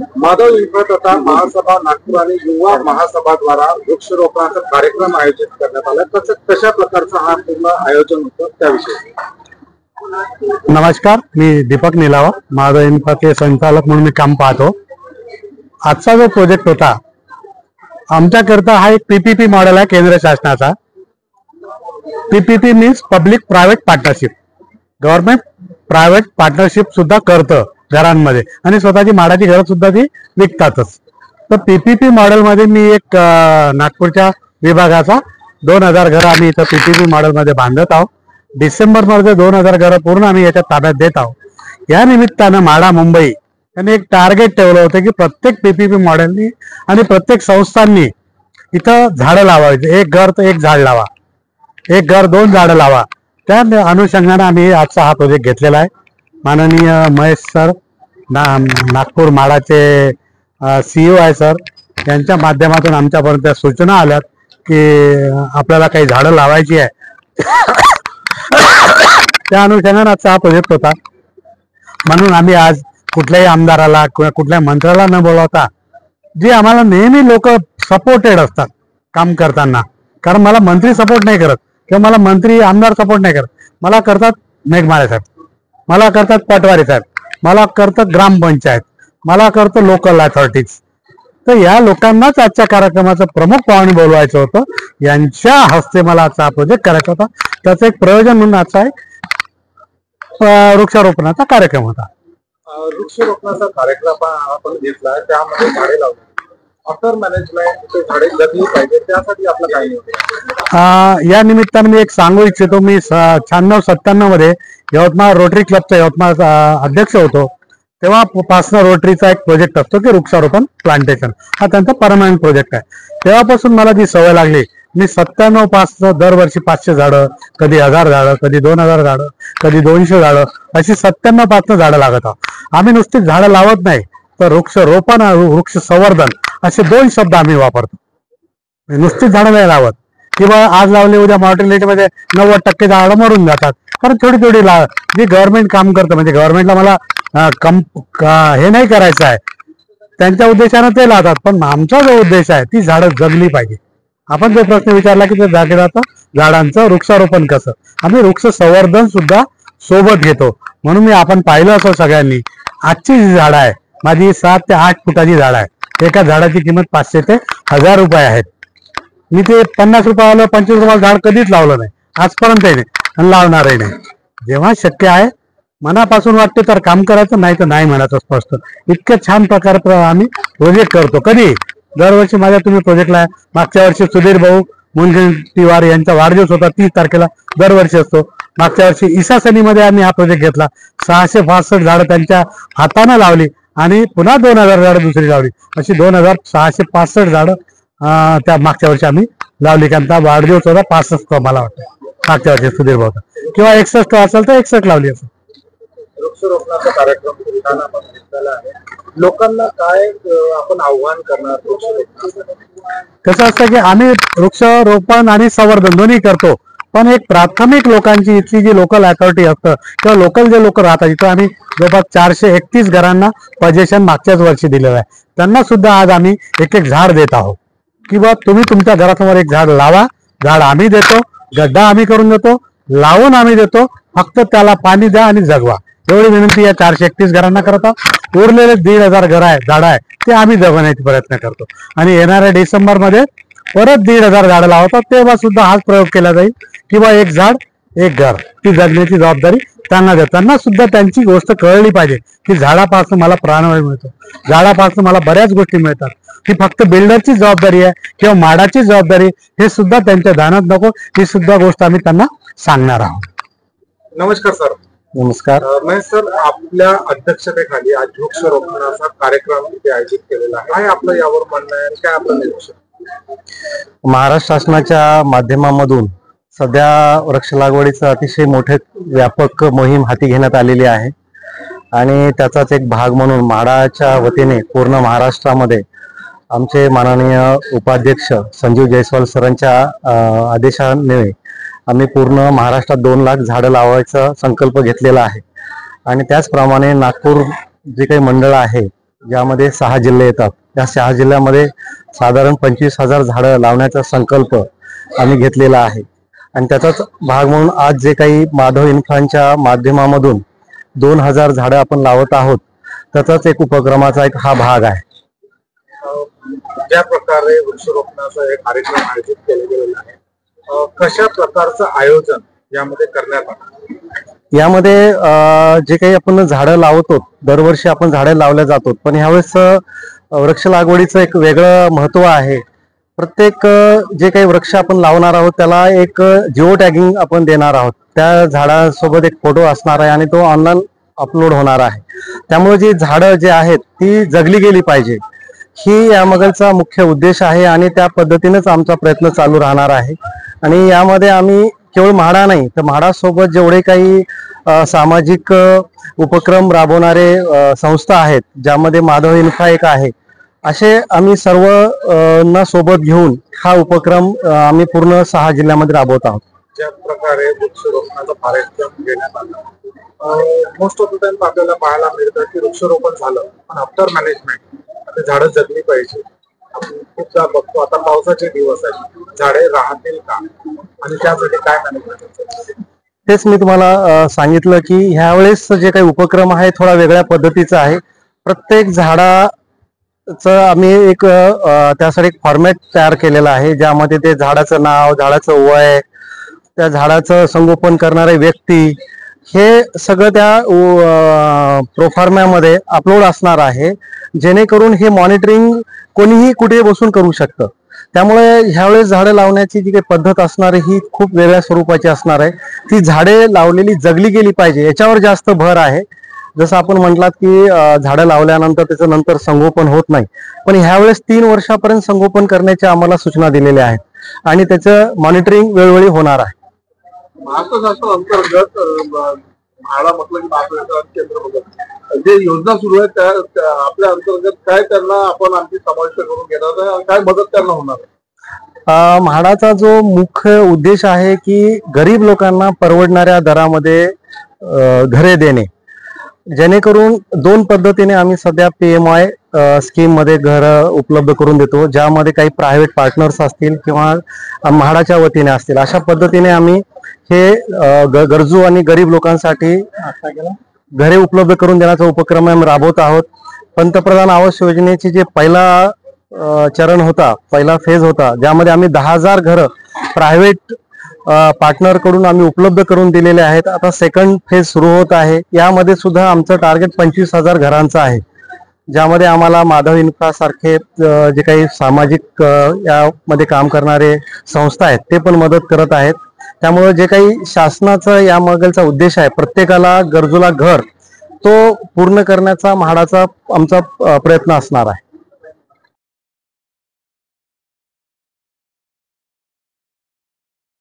Madhav infra तथा महासभा नागपूर आणि युवा महासभा द्वारा वृक्षारोपणाचा कार्यक्रम आयोजित करण्यात आला। कशा प्रकारचा हा पूर्ण आयोजन होतं त्याविषयी। नमस्कार, मी दीपक निलावा, माधव इन्फ्राचे संचालक म्हणून मी काम पाहतो। आजचा जो प्रोजेक्ट होता आमच्याकरता हा एक पीपीपी मॉडेल आहे केंद्र शासनाचा। PPP means public private partnership. Government private partnership सुद्धा करतं घरांमध्ये आणि स्वतःची माडाची घरं सुद्धा ती विकतातच। तर पीपीपी मॉडेल मध्ये मी एक नागपूरच्या विभागाचा 2000 घरं आम्ही इथं पीपीपी मॉडेल मध्ये बांधत आहोत। डिसेंबर मध्ये 2000 घरं पूर्ण आम्ही याच्या ताब्यात देत आहोत। या निमित्तानं माडा मुंबई यांनी एक टार्गेट ठेवलं होतं की प्रत्येक पीपीपी मॉडेलनी आणि प्रत्येक संस्थांनी इथं झाडं लावायचे। एक घर तर एक झाड लावा, एक घर 2 झाडं लावा। त्या अनुषंगाने आम्ही आजचा हा प्रोजेक्ट घेतलेला आहे। माननीय महेश सर नागपूर माडाचे CEO आहे सर, यांच्या माध्यमातून आमच्यापर्यंत सूचना आल्यात की आपल्याला काही झाडं लावायची आहे। त्या अनुषंगाने आजचा हा प्रोजेक्ट होता। म्हणून आम्ही आज कुठल्याही आमदाराला किंवा कुठल्याही मंत्र्याला न बोलवता, जे आम्हाला नेहमी लोक सपोर्टेड असतात काम करताना, कारण मला मंत्री सपोर्ट नाही करत किंवा मला मंत्री आमदार सपोर्ट नाही करत, मला करतात मेघमाळे साहेब, मला करतात पटवारी साहेब, मला करतात ग्रामपंचायत, मला करतं लोकल अथॉरिटीज। तर या लोकांनाच आजच्या कार्यक्रमाचं प्रमुख पाहुणे बोलवायचं होतं। यांच्या हस्ते मला आजचा प्रोजेक्ट करायचा होता। त्याचं एक प्रयोजन म्हणून आजचा एक वृक्षारोपणाचा कार्यक्रम होता। वृक्षारोपणाचा कार्यक्रम आपण घेतला, त्यामध्ये झाडे लावली, आफ्टर मॅनेजमेंट झाडे जगली पाहिजे, त्यासाठी आपलं काय होतं? या निमित्ताने मी एक सांगू इच्छितो, मी 96-97 मध्ये यवतमाळ रोटरी क्लबचा यवतमाळचा अध्यक्ष होतो। तेव्हापासून रोटरीचा एक प्रोजेक्ट असतो की वृक्षारोपण प्लांटेशन, हा त्यांचा परमनंट प्रोजेक्ट आहे। तेव्हापासून मला जी सवय लागली, मी 97 पासून दरवर्षी 500 झाडं, कधी 1000 झाडं, कधी 2000 झाडं, कधी 200 झाडं, अशी 97 पासून झाडं लागत आहोत। आम्ही नुसती झाडं लावत नाही, तर वृक्षारोपण वृक्ष संवर्धन असे 2 शब्द आम्ही वापरतो। नुसतीच झाडं नाही लावत किंवा आज लावले उद्या मॉर्टिलिटीमध्ये 90% झाडं मरून जातात, कारण थोडी थोडी जी गव्हर्नमेंट काम करतं, म्हणजे गव्हर्नमेंटला मला हे नाही करायचं आहे, त्यांच्या उद्देशानं ते लावतात, पण आमचा जो उद्देश आहे ती झाडं जगली पाहिजे। आपण जो प्रश्न विचारला की झाडांचं वृक्षारोपण कसं, आम्ही वृक्ष संवर्धन सुद्धा सोबत घेतो। म्हणून आपण पाहिलं असं सगळ्यांनी, आजची जी झाडं आहे माझी 7 ते 8 फुटाची झाडं आहे। एका झाडाची किंमत 500 ते 1000 रुपये आहेत। मी ते 50 रुपयाला 25 रुपयाला झाड कधीच लावलं नाही, आजपर्यंतही नाही आणि लावणारही नाही। जेव्हा शक्य आहे मनापासून वाटते तर काम करायचं, नाही तर नाही म्हणायचं स्पष्ट। इतक्या छान प्रकारे आम्ही प्रोजेक्ट करतो। कधी दरवर्षी माझ्या तुम्ही प्रोजेक्टला, मागच्या वर्षी सुधीर भाऊ मुनगंटीवार यांचा वाढदिवस होता, 30 तारखेला दरवर्षी असतो। मागच्या वर्षी ईसासनीमध्ये आम्ही हा प्रोजेक्ट घेतला, 665 झाडं त्यांच्या हाताने लावली आणि पुन्हा 2000 झाडं दुसरी लावली, अशी 2665 झाडं त्या मागच्या वर्षी आम्ही लावली। त्यांचा वाढदिवस होता 65 मला वाटतं मागच्या वर्षी सुधीर भाऊचा, किंवा 61 असेल तर 61 लावली असेल। वृक्षारोपणाचा कार्यक्रम घेतलेला आहे, लोकांना काय आपण आव्हान करणार? कसं असतं की आम्ही वृक्षारोपण आणि संवर्धन दोन्ही करतो, पण एक प्राथमिक लोकांची इथली जी लोकल अथॉरिटी असतं किंवा लोकल जे लोक राहतात, इथं आम्ही जवळपास 431 घरांना पजेशन मागच्याच वर्षी दिलेलं आहे। त्यांना सुद्धा आज आम्ही एक झाड देत आहोत की बा तुम्ही तुमच्या घरासमोर एक झाड लावा। झाड आम्ही देतो, गड्डा आम्ही करून देतो, लावून आम्ही देतो, फक्त त्याला पाणी द्या आणि जगवा, एवढी विनंती या 431 घरांना करत आहोत। उरलेले 1500 झाडं आहे ते आम्ही जगवण्याचा प्रयत्न करतो आणि येणाऱ्या डिसेंबर मध्ये परत 1500 झाडं लावतात, तेव्हा सुद्धा हाच प्रयोग केला जाईल किंवा एक झाड एक घर, ती जगण्याची जबाबदारी त्यांना द्या। त्यांना सुद्धा त्यांची गोष्ट कळली पाहिजे की झाडापासून मला प्राणवायू मिळतो, झाडापासून मला बऱ्याच गोष्टी मिळतात। ही फक्त बिल्डरची जबाबदारी आहे किंवा माडाची जबाबदारी, हे सुद्धा त्यांच्या ध्यानात नको, ही सुद्धा गोष्ट आम्ही त्यांना सांगणार आहोत। नमस्कार सर। नमस्कार महेश सर, आपल्या अध्यक्षतेखाली आज वृक्षारोपणाचा कार्यक्रम आयोजित केलेला आहे, काय आपलं यावर म्हणणं आहे, काय आपलं निरीक्षण? महाराष्ट्र शासनाच्या माध्यमामधून सध्या वृक्ष लागवडीचं अतिशय मोठे व्यापक मोहीम हाती घेण्यात आलेली आहे आणि त्याचाच एक भाग म्हणून माडाच्या वतीने पूर्ण महाराष्ट्रामध्ये आमचे माननीय उपाध्यक्ष संजीव जयस्वाल सरांच्या आदेशाने आम्ही पूर्ण महाराष्ट्रात 2 लाख झाडं लावायचा संकल्प घेतलेला आहे। आणि त्याचप्रमाणे नागपूर जे काही मंडळ आहे ज्यामध्ये 6 जिल्हे येतात. या 6 जिल्ह्यामध्ये साधारण 25,000 झाडं लावण्याचा संकल्प आम्ही घेतलेला आहे. आणि त्याचाच भाग म्हणून आज जे काही माधव इन्फ्राच्या माध्यमामधून 2,000 झाडं आपण लावत आहोत, त्याचाच एक उपक्रमाचा एक हा भाग आहे. ज्या प्रकारे वृक्षारोपणाचा एक कार्यक्रम आयोजित केला गेलेला आहे, कशा प्रकारचं आयोजन यामध्ये करण्यात आलं? यामध्ये जे काही आपण झाडं लावतो, दरवर्षी आपण झाडं लावल्या जातो, पण ह्यावेळेस वृक्ष लागवडीचं एक वेगळं महत्व आहे. प्रत्येक जे काही वृक्ष आपण लावणार आहोत त्याला एक जिओ टॅगिंग आपण देणार आहोत. त्या झाडासोबत एक फोटो असणार आहे आणि तो ऑनलाईन अपलोड होणार आहे. त्यामुळे जी झाडं जे आहेत ती जगली गेली पाहिजे, ही यामागचा मुख्य उद्देश आहे आणि त्या पद्धतीनेच आमचा प्रयत्न चालू राहणार आहे. आणि यामध्ये आम्ही केवळ म्हाडा नाही तर म्हाडासोबत जेवढे काही सामाजिक उपक्रम राबवणारे संस्था आहेत, ज्यामध्ये माधव इन्फ्रा एक आहे, असे आम्ही सर्वांना सोबत घेऊन हा उपक्रम आम्ही पूर्ण 6 जिल्ह्यामध्ये राबवत आहोत. ज्या प्रकारे वृक्षारोपणाचा कार्यक्रम घेण्यात आला, मोस्ट ऑफ द टाइम आपल्याला पाहायला मिळतं की वृक्षारोपण झालं पण आफ्टर मॅनेजमेंट झाडं जगली पाहिजे. आपण खूपदा बघतो, आता पावसाचे दिवस आहेत, झाडे राहतील का आणि त्यासाठी काय मॅनेजमेंट? तेच मी तुम्हाला सांगितलं की ह्यावेळेस जे काही उपक्रम आहे थोडा वेगळ्या पद्धतीचा आहे. प्रत्येक झाडाचं आम्ही एक त्यासाठी एक फॉर्मॅट तयार केलेला आहे, ज्यामध्ये ते झाडाचं नाव, झाडाचं वय, त्या झाडाचं संगोपन करणारे व्यक्ती, हे सगळं त्या प्रोफॉर्म्यामध्ये अपलोड असणार आहे, जेणेकरून हे मॉनिटरिंग कोणीही कुठे बसून करू शकतं. त्यामुळे ह्यावेळेस झाडं लावण्याची जी काही पद्धत असणार आहे ही खूप वेगळ्या स्वरूपाची असणार आहे. ती झाडे लावलेली जगली गेली पाहिजे याच्यावर जास्त भर आहे. जसं आपण म्हटलात की झाडं लावल्यानंतर त्याचं नंतर संगोपन होत नाही, पण ह्यावेळेस 3 वर्षापर्यंत संगोपन करण्याच्या आम्हाला सूचना दिलेल्या आहेत आणि त्याचं मॉनिटरिंग वेळोवेळी होणार आहे. महाराष्ट्र अंतर्गत म्हाडा म्हटलं की महाराष्ट्र केंद्र जे योजना सुरू आहे त्या आपल्या अंतर्गत काय त्यांना आपण आणखी समाविष्ट करून घेणार आहे, काय मदत त्यांना होणार आहे? म्हाडाचा जो मुख्य उद्देश आहे की गरीब लोकांना परवडणाऱ्या दरामध्ये घरे देणे, जेणेकरून 2 पद्धतीने आम्ही सध्या PMI स्कीम मध्ये घर उपलब्ध करून देतो, ज्यामध्ये काही प्रायव्हेट पार्टनर्स असतील किंवा म्हाडाच्या वतीने असतील. अशा पद्धतीने आम्ही हे गरजू आणि गरीब लोकांसाठी घरे उपलब्ध करून देण्याचा उपक्रम आम्ही राबवत आहोत. पंतप्रधान आवास योजनेची जे पहिला चरण होता, पहिला फेज होता, ज्यामध्ये आम्ही 10,000 घरं प्रायव्हेट पार्टनर कडून आम्ही उपलब्ध करून दिलेले आहेत. आता सेकंड फेज सुरू होत आहे. यामध्ये सुद्धा आमचं टार्गेट 25,000 घरांचं आहे, ज्यामध्ये आम्हाला माधव इन्फ्रा सारखे जे काही सामाजिक यामध्ये काम करणारे संस्था आहेत ते पण मदत करत आहेत. त्यामुळे जे काही शासनाचा यामागचा उद्देश आहे, प्रत्येकाला गरजूला घर, तो पूर्ण करण्याचा म्हाडाचा आमचा प्रयत्न असणार आहे.